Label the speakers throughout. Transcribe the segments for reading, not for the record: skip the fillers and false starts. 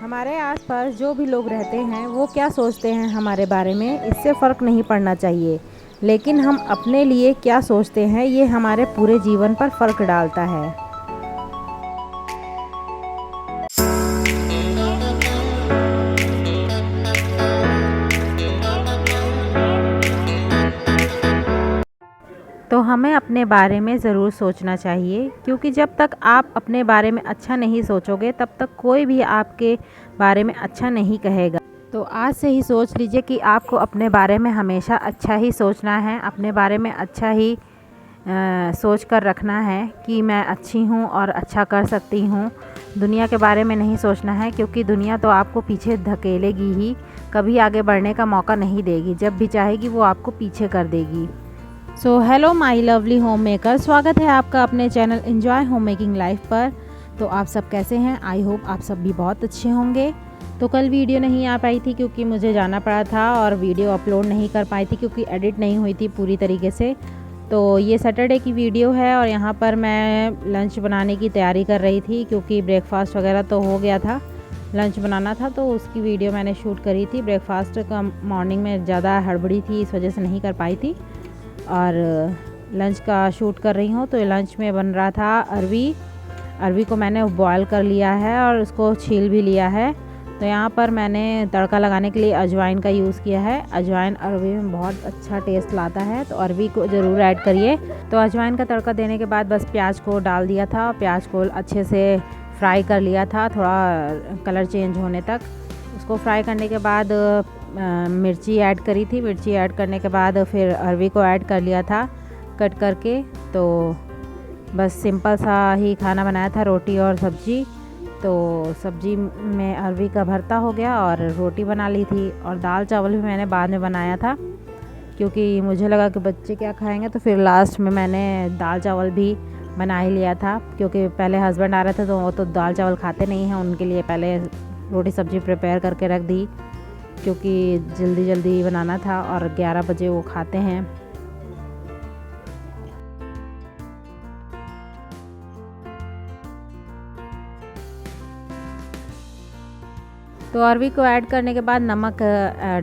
Speaker 1: हमारे आसपास जो भी लोग रहते हैं वो क्या सोचते हैं हमारे बारे में, इससे फ़र्क नहीं पड़ना चाहिए। लेकिन हम अपने लिए क्या सोचते हैं ये हमारे पूरे जीवन पर फ़र्क डालता है। तो हमें अपने बारे में ज़रूर सोचना चाहिए, क्योंकि जब तक आप अपने बारे में अच्छा नहीं सोचोगे तब तक कोई भी आपके बारे में अच्छा नहीं कहेगा। तो आज से ही सोच लीजिए कि आपको अपने बारे में हमेशा अच्छा ही सोचना है, अपने बारे में अच्छा ही सोच कर रखना है कि मैं अच्छी हूँ और अच्छा कर सकती हूँ। दुनिया के बारे में नहीं सोचना है, क्योंकि दुनिया तो आपको पीछे धकेलेगी ही, कभी आगे बढ़ने का मौका नहीं देगी। जब भी चाहेगी वो आपको पीछे कर देगी। So hello my lovely home maker, स्वागत है आपका अपने channel enjoy home making life पर। तो आप सब कैसे हैं? आई होप आप सब भी बहुत अच्छे होंगे। तो कल वीडियो नहीं आ पाई थी क्योंकि मुझे जाना पड़ा था और वीडियो अपलोड नहीं कर पाई थी क्योंकि एडिट नहीं हुई थी पूरी तरीके से। तो ये सैटरडे की वीडियो है और यहाँ पर मैं लंच बनाने की तैयारी कर रही थी, क्योंकि ब्रेकफास्ट वगैरह तो हो गया था, लंच बनाना था तो उसकी वीडियो मैंने शूट करी थी। ब्रेकफास्ट का मॉर्निंग में ज़्यादा हड़बड़ी थी, इस वजह से नहीं कर पाई थी और लंच का शूट कर रही हूँ। तो लंच में बन रहा था अरवी को मैंने बॉयल कर लिया है और उसको छील भी लिया है। तो यहाँ पर मैंने तड़का लगाने के लिए अजवाइन का यूज़ किया है। अजवाइन अरवी में बहुत अच्छा टेस्ट लाता है, तो अरवी को ज़रूर ऐड करिए। तो अजवाइन का तड़का देने के बाद बस प्याज को डाल दिया था, प्याज को अच्छे से फ्राई कर लिया था, थोड़ा कलर चेंज होने तक। उसको फ्राई करने के बाद मिर्ची ऐड करी थी, मिर्ची ऐड करने के बाद फिर अरवी को ऐड कर लिया था कट करके। तो बस सिंपल सा ही खाना बनाया था, रोटी और सब्जी। तो सब्जी में अरवी का भरता हो गया और रोटी बना ली थी, और दाल चावल भी मैंने बाद में बनाया था क्योंकि मुझे लगा कि बच्चे क्या खाएंगे, तो फिर लास्ट में मैंने दाल चावल भी बना ही लिया था। क्योंकि पहले हस्बैंड आ रहे थे तो वो तो दाल चावल खाते नहीं हैं, उनके लिए पहले रोटी सब्जी प्रिपेयर करके रख दी क्योंकि जल्दी जल्दी बनाना था और 11 बजे वो खाते हैं। तो अरवी को ऐड करने के बाद नमक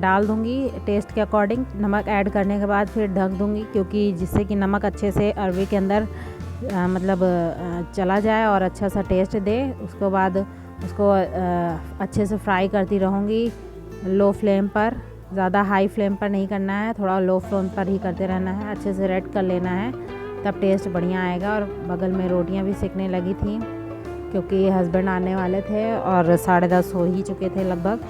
Speaker 1: डाल दूंगी टेस्ट के अकॉर्डिंग। नमक ऐड करने के बाद फिर ढक दूंगी, क्योंकि जिससे कि नमक अच्छे से अरवी के अंदर चला जाए और अच्छा सा टेस्ट दे। उसके बाद उसको अच्छे से फ्राई करती रहूँगी लो फ्लेम पर, ज़्यादा हाई फ्लेम पर नहीं करना है, थोड़ा लो फ्लेम पर ही करते रहना है। अच्छे से रेड कर लेना है, तब टेस्ट बढ़िया आएगा। और बगल में रोटियां भी सेकने लगी थी क्योंकि हस्बैंड आने वाले थे और 10:30 हो ही चुके थे लगभग।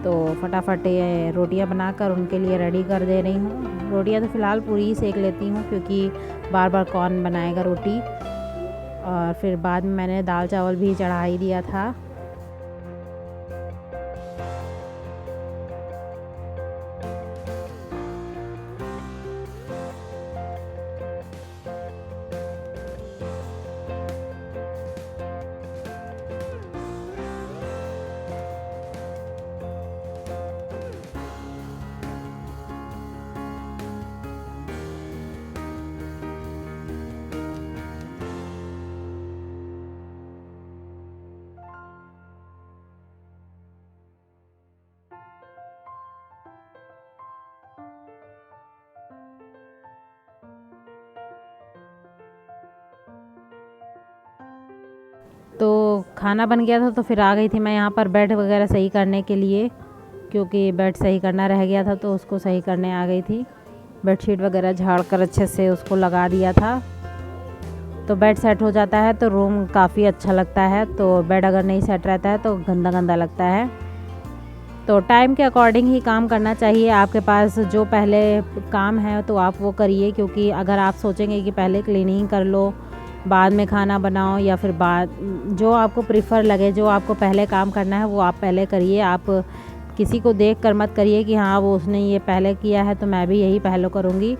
Speaker 1: तो फटाफट ये रोटियां बनाकर उनके लिए रेडी कर दे रही हूँ। रोटियां तो फ़िलहाल पूरी ही सेक लेती हूँ क्योंकि बार बार कौन बनाएगा रोटी। और फिर बाद में मैंने दाल चावल भी चढ़ा ही दिया था। तो खाना बन गया था तो फिर आ गई थी मैं यहाँ पर बेड वगैरह सही करने के लिए, क्योंकि बेड सही करना रह गया था तो उसको सही करने आ गई थी। बेडशीट वगैरह झाड़ कर अच्छे से उसको लगा दिया था। तो बेड सेट हो जाता है तो रूम काफ़ी अच्छा लगता है। तो बेड अगर नहीं सेट रहता है तो गंदा गंदा लगता है। तो टाइम के अकॉर्डिंग ही काम करना चाहिए। आपके पास जो पहले काम है तो आप वो करिए, क्योंकि अगर आप सोचेंगे कि पहले क्लीनिंग कर लो बाद में खाना बनाओ, या फिर बाद जो आपको प्रीफर लगे, जो आपको पहले काम करना है वो आप पहले करिए। आप किसी को देख कर मत करिए कि हाँ वो उसने ये पहले किया है तो मैं भी यही पहले करूँगी।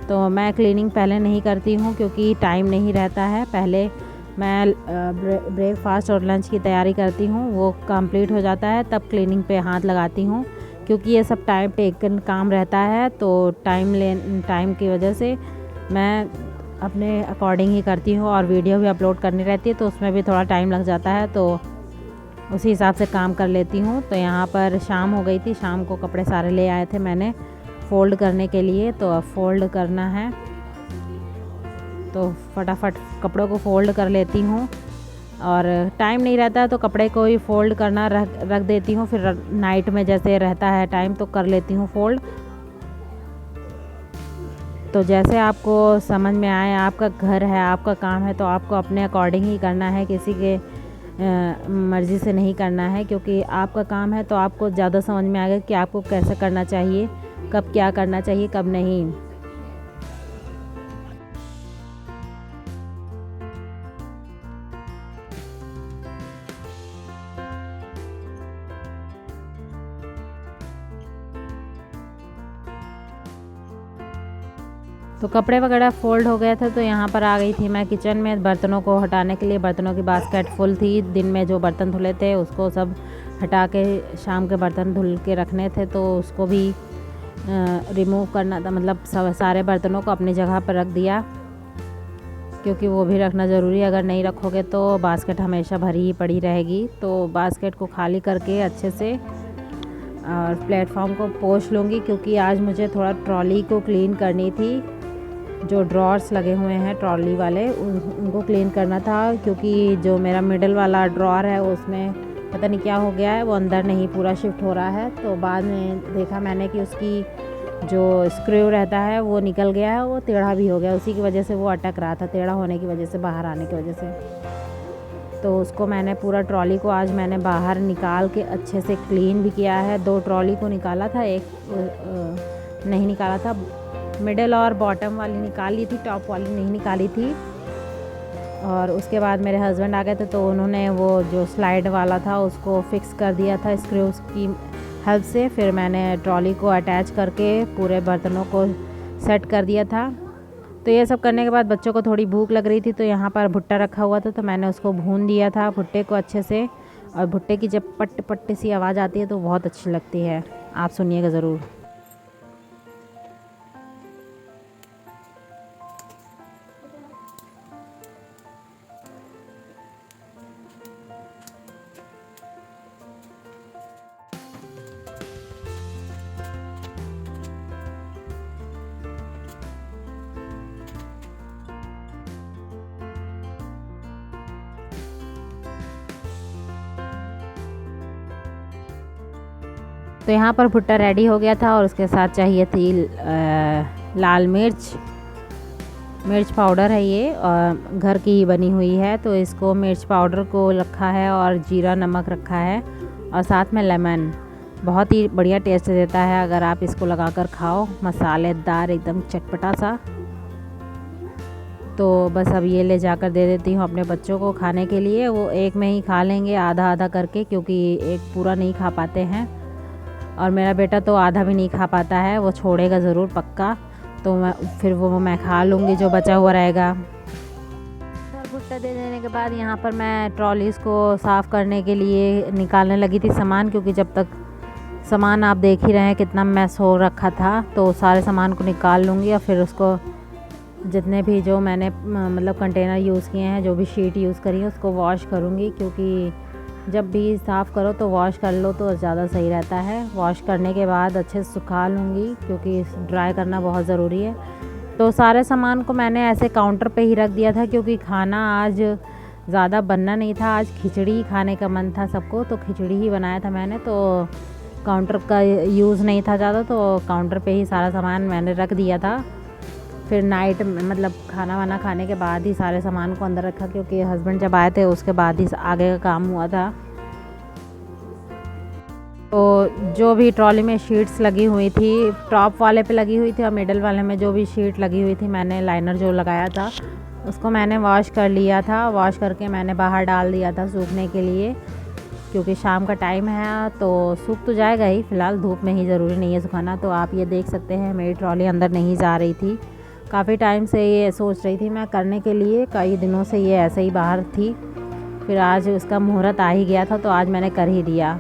Speaker 1: तो मैं क्लीनिंग पहले नहीं करती हूँ क्योंकि टाइम नहीं रहता है। पहले मैं ब्रेकफास्ट और लंच की तैयारी करती हूँ, वो कंप्लीट हो जाता है तब क्लीनिंग पे हाथ लगाती हूँ, क्योंकि ये सब टाइम टेकन काम रहता है। तो टाइम की वजह से मैं अपने अकॉर्डिंग ही करती हूँ, और वीडियो भी अपलोड करनी रहती है तो उसमें भी थोड़ा टाइम लग जाता है। तो उसी हिसाब से काम कर लेती हूँ। तो यहाँ पर शाम हो गई थी, शाम को कपड़े सारे ले आए थे मैंने फ़ोल्ड करने के लिए। तो अब फ़ोल्ड करना है, तो फटाफट कपड़ों को फ़ोल्ड कर लेती हूँ। और टाइम नहीं रहता है तो कपड़े को ही फ़ोल्ड करना रख देती हूँ, फिर नाइट में जैसे रहता है टाइम तो कर लेती हूँ फ़ोल्ड। तो जैसे आपको समझ में आए, आपका घर है, आपका काम है, तो आपको अपने अकॉर्डिंग ही करना है, किसी के मर्ज़ी से नहीं करना है। क्योंकि आपका काम है तो आपको ज़्यादा समझ में आएगा कि आपको कैसे करना चाहिए, कब क्या करना चाहिए, कब नहीं। तो कपड़े वगैरह फ़ोल्ड हो गए थे, तो यहाँ पर आ गई थी मैं किचन में बर्तनों को हटाने के लिए। बर्तनों की बास्केट फुल थी, दिन में जो बर्तन धुले थे उसको सब हटा के शाम के बर्तन धुल के रखने थे, तो उसको भी रिमूव करना था। मतलब सारे बर्तनों को अपनी जगह पर रख दिया, क्योंकि वो भी रखना ज़रूरी है। अगर नहीं रखोगे तो बास्केट हमेशा भरी ही पड़ी रहेगी। तो बास्केट को खाली करके अच्छे से और प्लेटफॉर्म को पोंछ लूँगी, क्योंकि आज मुझे थोड़ा ट्रॉली को क्लीन करनी थी। जो ड्रॉर्स लगे हुए हैं ट्रॉली वाले उनको क्लीन करना था, क्योंकि जो मेरा मिडल वाला ड्रॉर है उसमें पता नहीं क्या हो गया है, वो अंदर नहीं पूरा शिफ्ट हो रहा है। तो बाद में देखा मैंने कि उसकी जो स्क्रू रहता है वो निकल गया है, वो टेढ़ा भी हो गया, उसी की वजह से वो अटक रहा था, टेढ़ा होने की वजह से, बाहर आने की वजह से। तो उसको मैंने पूरा ट्रॉली को आज मैंने बाहर निकाल के अच्छे से क्लीन भी किया है। 2 ट्रॉली को निकाला था, एक नहीं निकाला था, मिडल और बॉटम वाली निकाली थी, टॉप वाली नहीं निकाली थी। और उसके बाद मेरे हस्बैंड आ गए थे, तो उन्होंने वो जो स्लाइड वाला था उसको फिक्स कर दिया था स्क्रूज की हेल्प से। फिर मैंने ट्रॉली को अटैच करके पूरे बर्तनों को सेट कर दिया था। तो ये सब करने के बाद बच्चों को थोड़ी भूख लग रही थी, तो यहाँ पर भुट्टा रखा हुआ था, तो मैंने उसको भून दिया था भुट्टे को अच्छे से। और भुट्टे की जब पट पट सी आवाज़ आती है तो बहुत अच्छी लगती है, आप सुनिएगा ज़रूर। तो यहाँ पर भुट्टा रेडी हो गया था, और उसके साथ चाहिए थी लाल मिर्च पाउडर है ये, और घर की ही बनी हुई है। तो इसको मिर्च पाउडर को रखा है और जीरा नमक रखा है, और साथ में लेमन। बहुत ही बढ़िया टेस्ट देता है अगर आप इसको लगाकर खाओ, मसालेदार एकदम चटपटा सा। तो बस अब ये ले जाकर दे देती हूँ अपने बच्चों को खाने के लिए। वो एक में ही खा लेंगे आधा आधा करके, क्योंकि एक पूरा नहीं खा पाते हैं। और मेरा बेटा तो आधा भी नहीं खा पाता है, वो छोड़ेगा ज़रूर पक्का। तो फिर मैं खा लूँगी जो बचा हुआ रहेगा। भुट्टा दे देने के बाद यहाँ पर मैं ट्रॉलीज़ को साफ़ करने के लिए निकालने लगी थी सामान, क्योंकि जब तक सामान आप देख ही रहे हैं कितना मैस हो रखा था। तो सारे सामान को निकाल लूँगी, और फिर उसको जितने भी जो मैंने मतलब कंटेनर यूज़ किए हैं, जो भी शीट यूज़ करी है, उसको वॉश करूँगी। क्योंकि जब भी साफ़ करो तो वॉश कर लो तो ज़्यादा सही रहता है। वॉश करने के बाद अच्छे से सुखा लूँगी, क्योंकि ड्राई करना बहुत ज़रूरी है। तो सारे सामान को मैंने ऐसे काउंटर पे ही रख दिया था, क्योंकि खाना आज ज़्यादा बनना नहीं था। आज खिचड़ी खाने का मन था सबको, तो खिचड़ी ही बनाया था मैंने। तो काउंटर का यूज़ नहीं था ज़्यादा, तो काउंटर पे ही सारा सामान मैंने रख दिया था। फिर नाइट मतलब खाना वाना खाने के बाद ही सारे सामान को अंदर रखा, क्योंकि हस्बैंड जब आए थे उसके बाद ही आगे का काम हुआ था। तो जो भी ट्रॉली में शीट्स लगी हुई थी, टॉप वाले पे लगी हुई थी और मिडल वाले में जो भी शीट लगी हुई थी, मैंने लाइनर जो लगाया था उसको मैंने वॉश कर लिया था। वॉश करके मैंने बाहर डाल दिया था सूखने के लिए, क्योंकि शाम का टाइम है तो सूख तो जाएगा ही। फ़िलहाल धूप में ही, ज़रूरी नहीं है सुखाना। तो आप ये देख सकते हैं मेरी ट्रॉली अंदर नहीं जा रही थी। काफ़ी टाइम से ये सोच रही थी मैं करने के लिए, कई दिनों से ये ऐसे ही बाहर थी। फिर आज उसका मुहूर्त आ ही गया था, तो आज मैंने कर ही दिया।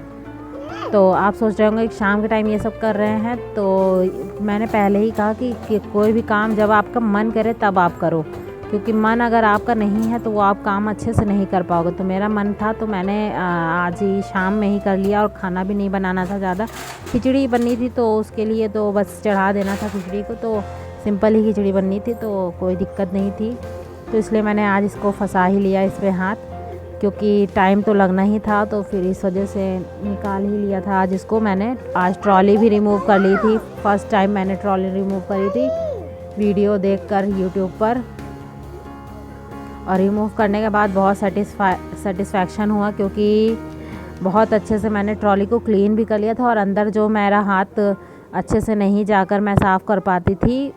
Speaker 1: तो आप सोच रहे होंगे कि शाम के टाइम ये सब कर रहे हैं, तो मैंने पहले ही कहा कि कोई भी काम जब आपका मन करे तब आप करो। क्योंकि मन अगर आपका नहीं है तो वो आप काम अच्छे से नहीं कर पाओगे। तो मेरा मन था तो मैंने आज ही शाम में ही कर लिया, और खाना भी नहीं बनाना था ज़्यादा। खिचड़ी बननी थी तो उसके लिए तो बस चढ़ा देना था खिचड़ी को, तो सिंपल ही खिचड़ी बननी थी, तो कोई दिक्कत नहीं थी। तो इसलिए मैंने आज इसको फंसा ही लिया इस पे हाथ, क्योंकि टाइम तो लगना ही था, तो फिर इस वजह से निकाल ही लिया था आज इसको मैंने। आज ट्रॉली भी रिमूव कर ली थी, फर्स्ट टाइम मैंने ट्रॉली रिमूव करी थी वीडियो देखकर यूट्यूब पर। और रिमूव करने के बाद बहुत सेटिस्फैक्शन हुआ, क्योंकि बहुत अच्छे से मैंने ट्रॉली को क्लीन भी कर लिया था, और अंदर जो मेरा हाथ अच्छे से नहीं जाकर मैं साफ़ कर पाती थी,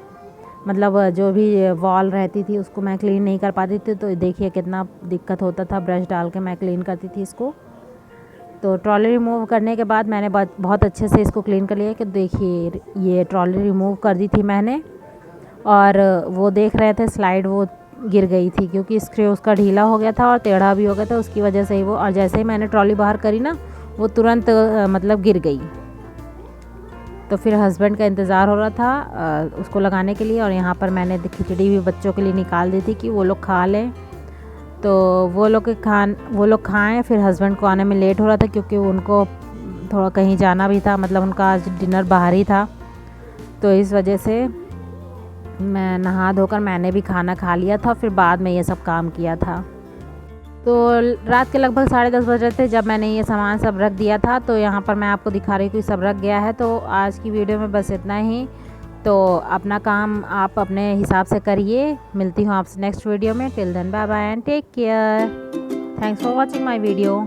Speaker 1: मतलब जो भी वॉल रहती थी उसको मैं क्लीन नहीं कर पाती थी। तो देखिए कितना दिक्कत होता था, ब्रश डाल के मैं क्लीन करती थी इसको। तो ट्रॉली रिमूव करने के बाद मैंने बहुत अच्छे से इसको क्लीन कर लिया। कि देखिए ये ट्रॉली रिमूव कर दी थी मैंने, और वो देख रहे थे स्लाइड वो गिर गई थी, क्योंकि स्क्रू उसका ढीला हो गया था और टेढ़ा भी हो गया था, उसकी वजह से ही वो, और जैसे ही मैंने ट्रॉली बाहर करी ना वो तुरंत मतलब गिर गई। तो फिर हस्बैंड का इंतज़ार हो रहा था उसको लगाने के लिए, और यहाँ पर मैंने खिचड़ी भी बच्चों के लिए निकाल दी थी कि वो लोग खा लें। तो वो लोग खाएं, फिर हस्बैंड को आने में लेट हो रहा था, क्योंकि उनको थोड़ा कहीं जाना भी था, मतलब उनका आज डिनर बाहर ही था। तो इस वजह से मैं नहा धोकर मैंने भी खाना खा लिया था, फिर बाद में ये सब काम किया था। तो रात के लगभग 10:30 बज रहे थे जब मैंने ये सामान सब रख दिया था। तो यहाँ पर मैं आपको दिखा रही हूँ कि सब रख गया है। तो आज की वीडियो में बस इतना ही। तो अपना काम आप अपने हिसाब से करिए। मिलती हूँ आपसे नेक्स्ट वीडियो में। Till then bye bye and take care. Thanks for watching my video.